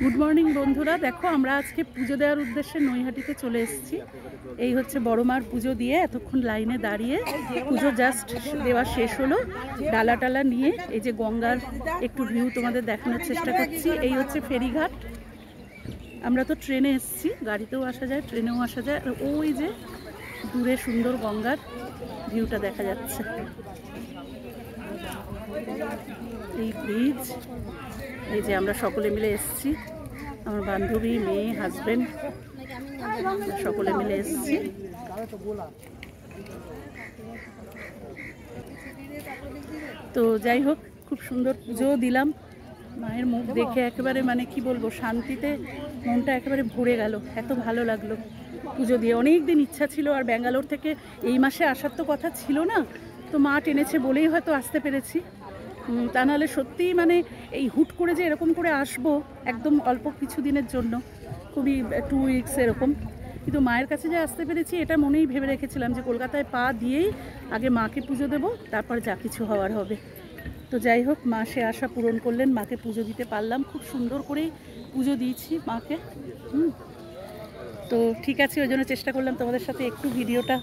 Good morning বন্ধুরা, দেখো আমরা আজকে পুজো দেওয়ার উদ্দেশ্যে নৈহাটিতে চলে এসেছি। এই হচ্ছে বড় মার পুজো দিয়ে এতক্ষণ লাইনে দাঁড়িয়ে পুজো জাস্ট দেওয়া শেষ হলো। ডালা টালা নিয়ে এই যে গঙ্গার একটু ভিউ তোমাদের দেখানোর চেষ্টা করছি। এই হচ্ছে ফেরিঘাট। আমরা তো ট্রেনে এসেছি, গাড়িতেও আসা যায়, ট্রেনেও আসা যায়। আর ওই যে দূরে সুন্দর গঙ্গার ভিউটা দেখা যাচ্ছে। এই ব্রিজ, এই যে আমরা সকলে মিলে এসেছি, আমার বান্ধবী, মেয়ে, হাজবেন্ড, সকলে মিলে এসেছি। তো যাই হোক, খুব সুন্দর পুজোও দিলাম। মায়ের মুখ দেখে একেবারে মানে কি বলবো, শান্তিতে মনটা একেবারে ভরে গেল। এত ভালো লাগলো পুজো দিয়ে। অনেক দিন ইচ্ছা ছিল, আর ব্যাঙ্গালোর থেকে এই মাসে আসার তো কথা ছিল না, তো মা টেনেছে বলেই হয়তো আসতে পেরেছি। তা নাহলে সত্যিই মানে এই হুট করে যে এরকম করে আসবো একদম অল্প কিছু দিনের জন্য, খুবই 2 উইকস এরকম, কিন্তু মায়ের কাছে যে আসতে পেরেছি এটা মনেই ভেবে রেখেছিলাম যে কলকাতায় পা দিয়েই আগে মাকে পুজো দেবো, তারপর যা কিছু হওয়ার হবে। তো যাই হোক, মা সে আশা পূরণ করলেন, মাকে পুজো দিতে পারলাম। খুব সুন্দর করেই পুজো দিয়েছি মাকে। তো ঠিক আছে, ওই জন্য চেষ্টা করলাম তোমাদের সাথে একটু ভিডিওটা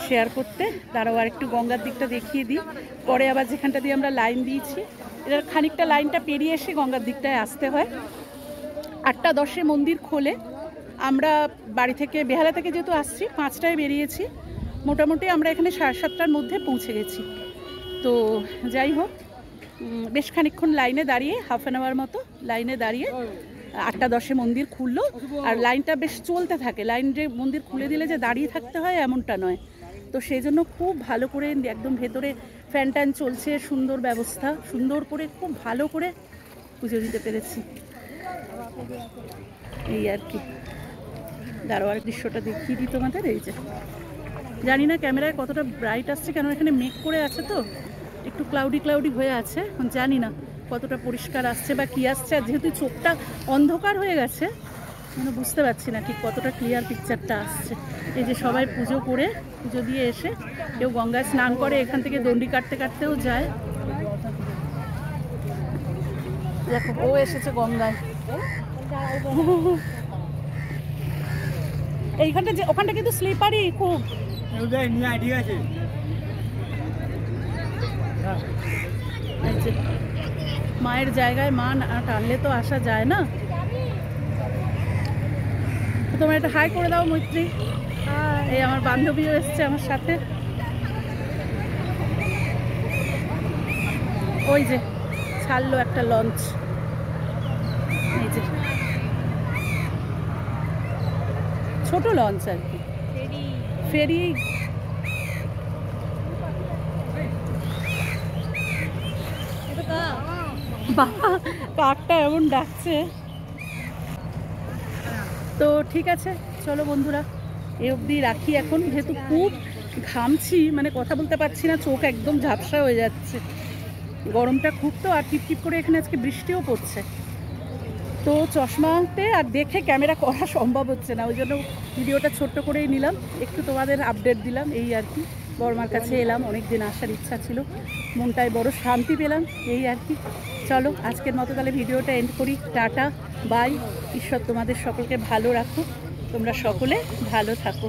শেয়ার করতে। তারাও আর একটু গঙ্গার দিকটা দেখিয়ে দিই। পরে আবার যেখানটা দিয়ে আমরা লাইন দিয়েছি, এটার খানিকটা লাইনটা পেরিয়ে এসে গঙ্গার দিকটায় আসতে হয়। 8টা 10-এ মন্দির খোলে। আমরা বাড়ি থেকে, বেহালা থেকে যেহেতু আসছি, 5টায় বেরিয়েছি, মোটামুটি আমরা এখানে 7:30টার মধ্যে পৌঁছে গেছি। তো যাই হোক, বেশ খানিকক্ষণ লাইনে দাঁড়িয়ে, হাফ অ্যান আওয়ার মতো লাইনে দাঁড়িয়ে 8টা 10-এ মন্দির খুললো। আর লাইনটা বেশ চলতে থাকে। লাইন যে মন্দির খুলে দিলে যে দাঁড়িয়ে থাকতে হয় এমনটা নয়। তো সেই জন্য খুব ভালো করে একদম ভেতরে ফ্যান ট্যান চলছে, সুন্দর ব্যবস্থা, সুন্দর করে খুব ভালো করে পুজো দিতে পেরেছি। এই আর কি। দাঁড়োয়ার দৃশ্যটা দেখিয়ে দিই তোমাদের। এই যে, জানি না ক্যামেরায় কতটা ব্রাইট আসছে, কেন এখানে মেঘ করে আছে তো একটু ক্লাউডি ক্লাউডি হয়ে আছে, জানি না কতটা পরিষ্কার আসছে বা কি আসছে। আর যেহেতু চোখটা অন্ধকার হয়ে গেছে, মানে বুঝতে পারছি না ঠিক কতটা ক্লিয়ার পিকচারটা আসছে। এই যে সবাই পুজো করে, পুজো দিয়ে এসে কেউ গঙ্গায় স্নান করে, এখান থেকে দণ্ডি কাটতে কাটতেও যায়। দেখো, ও এসেছে গঙ্গায়। এইখানটা যে, ওখানটা কিন্তু স্লিপারই খুব। মায়ের জায়গায় মা না টানলে তো আসা যায় না। তোমার একটা হাই করে দাও মৈত্রী। এই আমার বান্ধবীও এসছে আমার সাথে। ওই যে ছাড়লো একটা লঞ্চ, এই যে ছোট লঞ্চ আর কি, ফেরি। বাবা, কাকটা এমন ডাকছে। তো ঠিক আছে, চলো বন্ধুরা, এ অবধি রাখি এখন। যেহেতু খুব ঘামছি, মানে কথা বলতে পারছি না, চোখ একদম ঝাপসা হয়ে যাচ্ছে, গরমটা খুব। তো আর টিপটিপ করে এখানে আজকে বৃষ্টিও পড়ছে, তো চশমাতে আর দেখে ক্যামেরা করা সম্ভব হচ্ছে না, ওই জন্য ভিডিওটা ছোট্ট করেই নিলাম, একটু তোমাদের আপডেট দিলাম। এই আর কি, বড়মার কাছে এলাম, অনেক দিন আসার ইচ্ছা ছিল, মনটায় বড় শান্তি পেলাম, এই আর কি। চলো আজকের মতো তাহলে ভিডিওটা এন্ড করি। Tata, bye. ঈশ্বর তোমাদের সকলকে ভালো রাখুক, তোমরা সকলে ভালো থাকো।